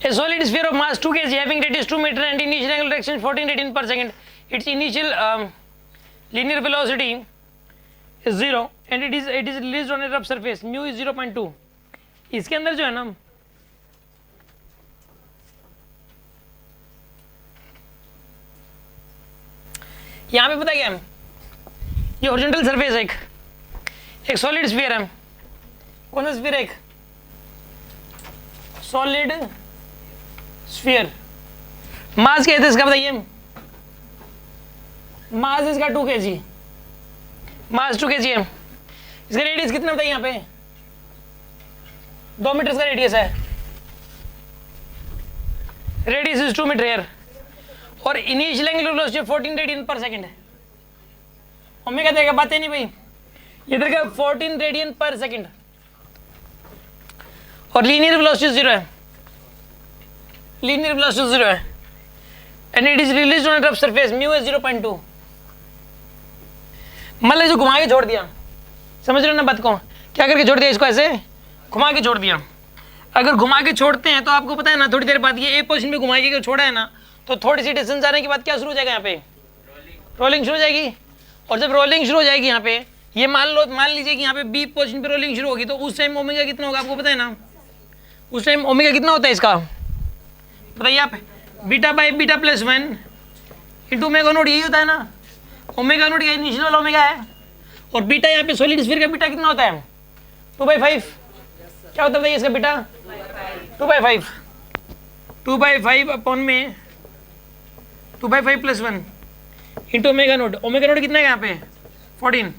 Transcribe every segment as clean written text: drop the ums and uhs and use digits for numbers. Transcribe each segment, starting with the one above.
A solid sphere of mass 2 kg having radius 2 meter and initial angular acceleration 14 radian per second. Its initial linear velocity is 0 and it is released on a rough surface. Mu is 0.2. इसके अंदर जो है ना यहाँ पे पता क्या है, ये हॉरिजॉन्टल सरफेस है, एक सॉलिड स्फीयर है. कौन सा स्फीयर है? एक सॉलिड स्फीयर. मास क्या है इसका बताइए? मास इसका 2 kg, मास 2 kg है. इसका रेडियस कितना बताइए? यहाँ पे 2 मीटर का रेडियस है. रेडियस इज 2 मीटर एयर और इनिशियल एंगुलर वेलोसिटी 14 रेडियन पर सेकंड है. ओमेगा देगा, बात है नहीं भाई, ये देखा 14 रेडियन पर सेकंड और लीनियर वेलोसिटी 0 है. लीनियर वेलोसिटी 0 है and it is released on a rough surface. Mu है 0.2. मतलब जो घुमा के छोड़ दिया, समझ रहे हो ना बात को? क्या करके छोड़ दिया? इसको ऐसे घुमा के छोड़ दिया. अगर घुमा के छोड़ते हैं तो आपको पता है ना, थोड़ी देर बाद ये ए पोजीशन पे घुमा के छोड़ा है ना, तो थोड़ी सी डिस्टेंस जाने के बाद क्या शुरू हो जाएगा? यहाँ पे रोलिंग शुरू हो जाएगी. और जब रोलिंग शुरू हो जाएगी यहाँ पे, ये मान लीजिए कि यहाँ पे बी पोजीशन पे रोलिंग शुरू होगी, तो उस टाइम ओमेगा कितना होगा आपको पता है ना? उस टाइम ओमेगा कितना होता है इसका बताइए आप? Beta by beta plus 1 into omega naught, यही होता है ना. ओमेगा नोट का इनिशियल वाला ओमेगा है और बीटा यहाँ पे सॉलिड स्फीयर का बीटा कितना होता है? 2/5. क्या होता है इसका बीटा? 2/5. 2/5 अपॉन में 2/5 plus 1 into omega naught. Omega naught कितना है यहाँ पे? 14.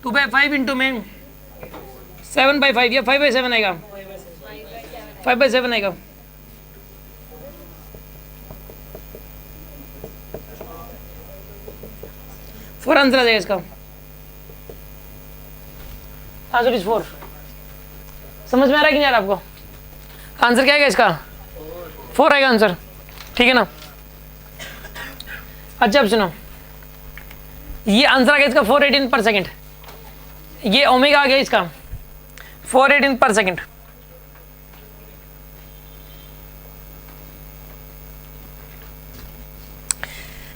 2/5 इंटू में 7/5 या 5/7 आएगा? 5/7 आएगा. फोर आंसर आ जाएगा इसका. Answer is 4. समझ में आ रहा है कि नहीं आ रहा आपको? आंसर क्या आएगा इसका? 4 आएगा आंसर. ठीक है ना? अच्छा अब सुनो, ये आंसर आ गया इसका 4 रेडियन पर सेकंड. ये ओमेगा आ गया इसका 4 रेडियन पर सेकंड.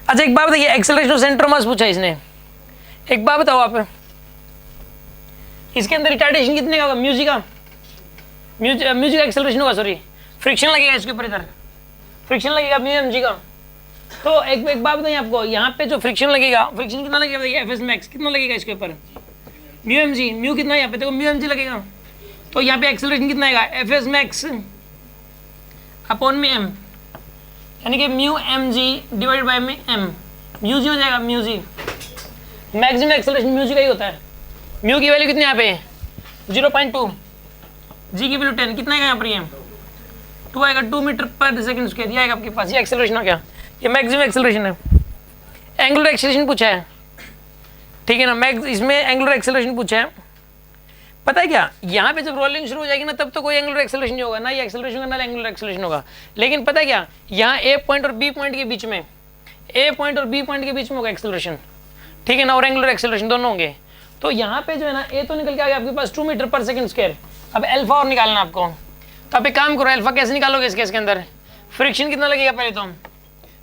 अच्छा एक बात बताइए, acceleration of centre of mass पूछा इसने. एक बात बताओ आप, इसके अंदर रिटार्डेशन कितने का होगा? म्यूजिक का एक्सेलरेशन होगा, सॉरी फ्रिक्शन लगेगा इसके ऊपर, इधर फ्रिक्शन लगेगा म्यू एम जी का. तो एक बात बताइए आपको, यहाँ पे जो फ्रिक्शन लगेगा, फ्रिक्शन कितना लगेगा बताइए? एफ एस मैक्स कितना लगेगा इसके ऊपर? म्यू एम जी. म्यू कितना है यहाँ पे? देखो म्यू एम जी लगेगा. तो यहाँ पे एक्सेलरेशन कितना आएगा? एफ एस मैक्स अपॉन में एम, यानी कि mu m g divide by में एम. म्यू जी हो जाएगा. Mu g maximum acceleration mu g का ही होता है. म्यू की वैल्यू कितनी यहाँ पे? 0.2. जी की वैल्यू 10. कितना आएगा यहाँ पर? ये 2 आएगा. 2 मीटर पर सेकंड स्क्वायर. ये आएगा आपके पास. ये एक्सेलरेशन हो गया, ये मैक्सिमम एक्सेलरेशन है. एंगुलर एक्सेलरेशन पूछा है, ठीक है ना? इसमें एंगुलर एक्सेलरेशन पूछा है. पता है क्या, यहाँ पे जब रोलिंग शुरू हो जाएगी ना, तब तो कोई एंगुलर एक्सेलरेशन नहीं होगा, ना ये एक्सेलरेशन होगा ना एंगुलर एक्सेलरेशन होगा. लेकिन पता है क्या, यहाँ ए पॉइंट और बी पॉइंट के बीच में, ए पॉइंट और बी पॉइंट के बीच में होगा एक्सेलरेशन, ठीक है ना? और एंगुलर एक्सेलरेशन दोनों होंगे. तो यहाँ पे जो है ना, ए तो निकल के आ गया आपके पास 2 मीटर पर सेकंड स्क्वायर. अब अल्फा और निकालना आपको, तो आप एक काम करो, अल्फा कैसे निकालोगे इसके अंदर? फ्रिक्शन कितना लगेगा पहले तो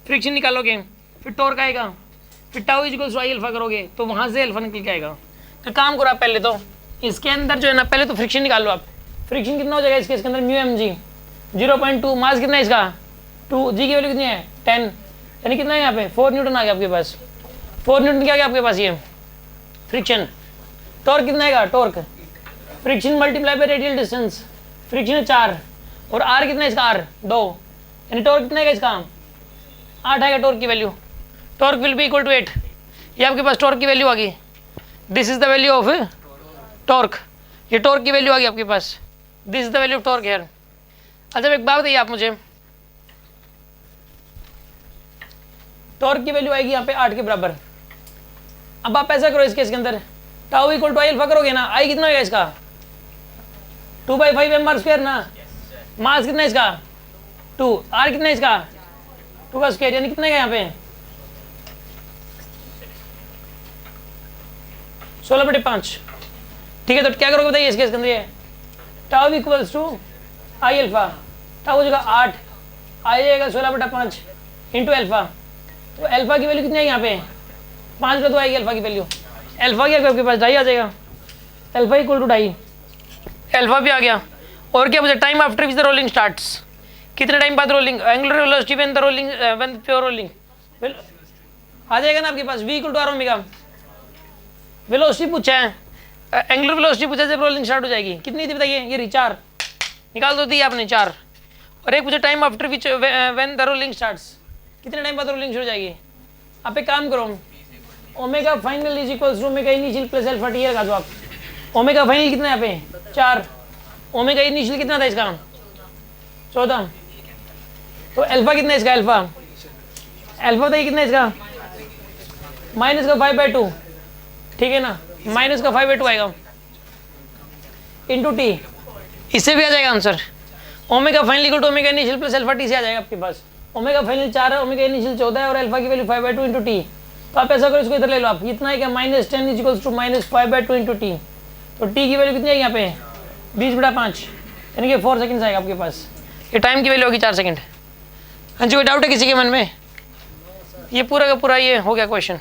फ्रिक्शन निकालोगे, फिर टॉर्क आएगा, फिर tau is equals to I alpha करोगे, तो वहाँ से अल्फा निकल के आएगा. तो काम करो आप पहले तो इसके अंदर जो है ना, पहले तो फ्रिक्शन निकाल लो आप. फ्रिक्शन कितना हो जाएगा इसके अंदर? म्यू एम जी 0.2. मास कितना है इसका? 2. जी की वैल्यू कितनी है? 10. यानी कितना है यहाँ पे? 4 न्यूटन आ गया आपके पास. 4 न्यूटन क्या आ गया आपके पास? ये फ्रिक्शन. टॉर्क कितना आएगा? Torque friction multiply by radial distance. Friction है 4 और आर कितना है इसका? आर 2. यानी टॉर्क कितना है इसका? 8 आएगा टॉर्क की value. Torque will be equal to 8. ये आपके पास टॉर्क की वैल्यू आ गई. This is the value of torque. ये टॉर्क की वैल्यू आ गई आपके पास. This is the value of torque here. अच्छा एक बात बताइए आप मुझे, टॉर्क की वैल्यू आएगी यहाँ पे 8 के बराबर. अब आप ऐसा करो, इसके अंदर tau equal to I alpha करोगे ना, आई कितना होगा इसका? 2/5 एम आर स्क्वायर ना. मास कितना है इसका? 2. आर कितना है इसका? 2 का स्क्वायर, यानी कितना है यहाँ पे? 16/5. ठीक है, तो क्या करोगे बताइए इसके अंदर? ये tau equals to I alpha तब हो जाएगा 8, आ जाएगा 16/5 इंटू एल्फा। तो एल्फा की वैल्यू कितनी है यहाँ पे 5 का तो आएगी एल्फा की वैल्यू। एल्फा क्या आपके पास 2.5 आ जाएगा, एल्फा इक्वल टू 2.5, एल्फा भी आ गया। और क्या बचा time after which the rolling starts, कितने टाइम बाद rolling, angular velocity when the rolling when pure rolling आ जाएगा ना आपके पास v equal to R omega. Velocity पूछा है, एंगुलर वेलोसिटी पूछा जब रोलिंग स्टार्ट हो जाएगी, कितनी थी बताइए, ये 4 निकाल दो दी आपने 4। और एक पूछा time after which when the rolling starts, कितने टाइम बाद रोलिंग शुरू हो जाएगी। आप एक काम करो, omega final is equals to omega initial plus alpha T लगा दो आप। ओमेगा फाइनल कितना है यहाँ पे 4, ओमेगा इनिशियल कितना था इसका 14, तो अल्फा कितना है इसका, अल्फा बताइए कितना है इसका माइनस का 5/2, ठीक है ना, माइनस का 5/2 आएगा इंटू टी, इससे भी आ जाएगा answer. Omega final equal to omega initial plus alpha T से आ जाएगा आपके पास। ओमेगा फाइनल 4 है, ओमेगा इनिशियल 14 है और अल्फा की वैल्यू 5/2 इंटू टी। तो आप ऐसा करो, इसको इधर ले लो आप, इतना है क्या -10 is equals to -5/2 into T. तो टी की वैल्यू कितनी है यहाँ पे 20/5 यानी कि 4 सेकंड्स आएगा आपके पास। ये टाइम की वैल्यू होगी 4 सेकंड। हाँ जी, कोई डाउट है किसी के मन में? ये पूरा का पूरा ये हो गया क्वेश्चन।